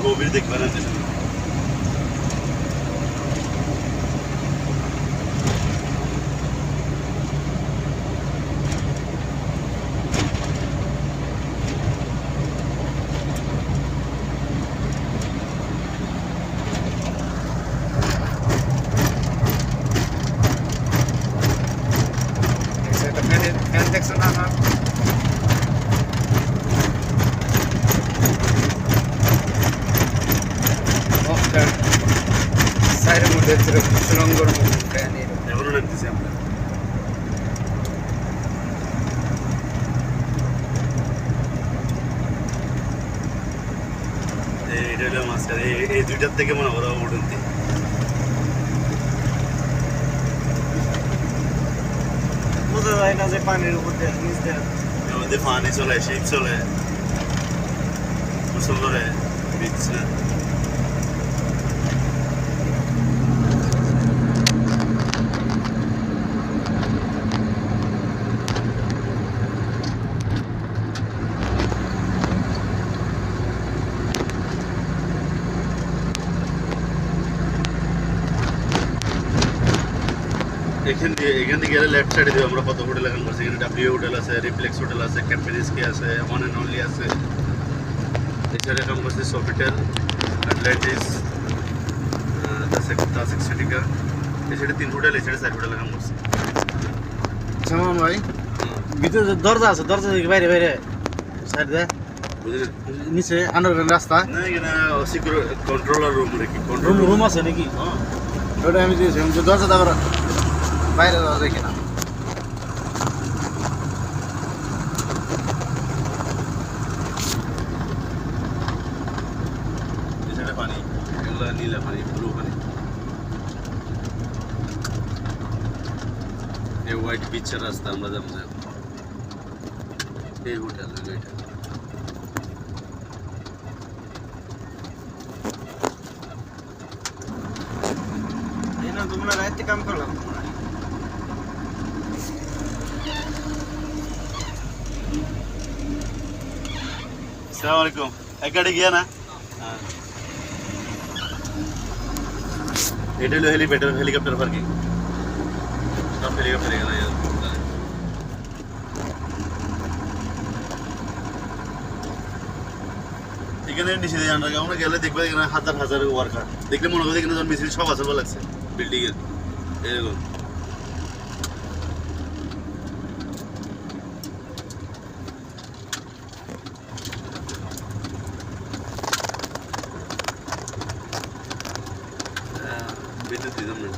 গভীর দেখবে না ফ্যান দেখছো না আমার সাইডের মধ্যে সুরঙ্গর মধ্যে ফ্যান এখনো নামতেছি আমরা এটা হলো মাঝখানে এই দুইটার থেকে মনে করো উঠন্তি বোঝা যায় না যে পানির উপর দিয়ে নিচ দিয়ে এর মধ্যে পানি চলে শিপ চলে গোসল করে বিচ এখান থেকে গেলে লেফট সাইডে দিয়ে আমরা কত হোটেল এখন করছি এখানে ডাব্লিউ হোটেল আছে রিপ্লেক্স হোটেল আছে ক্যাম্পেনিস্কি আছে ওয়ান অ্যান্ড অনলি আছে এছাড়া কাম করছি সোফিটেল অ্যাটলান্টিস তাস এক্সটিকা এছাড়া 3 হোটেল এছাড়া 4 হোটেল কাম করছি সামান ভাই ভিতরে দরজা আছে দরজা থেকে বাইরে বাইরে সাইড দিয়ে বুঝলেন নিচে আন্ডারগ্রাউন্ড রাস্তা না এখানে সিকিউর কন্ট্রোলার রুম নাকি রুম কন্ট্রোল রুম আছে নাকি হ্যাঁ ওটা আমি দিয়েছিলাম যে দরজা তারপর বাইরে যাওয়া যায় কিনা এছাড়া পানি এগুলো নীলা পানি ব্লু পানি এই হোয়াইট বিচের রাস্তা আমরা যাবো এই হোটেল এটা এই না তোমরা রাতে কাম করলাম अस्सलाम वालेकुम एक गाड़ी गया ना हाँ এটা হলো হেলিকপ্টার পার্কিং সব হেলিকপ্টার এখানে এখানে নিচে দিয়ে আন্ডারগ্রাউন্ডে গেলে দেখবে এখানে হাজার হাজার ওয়ার্কার দেখলে মনে হবে এখানে মিস্ত্রি সব আছে ভালো লাগছে বিল্ডিং এর এরকম বিদ্যুৎ দিতাম না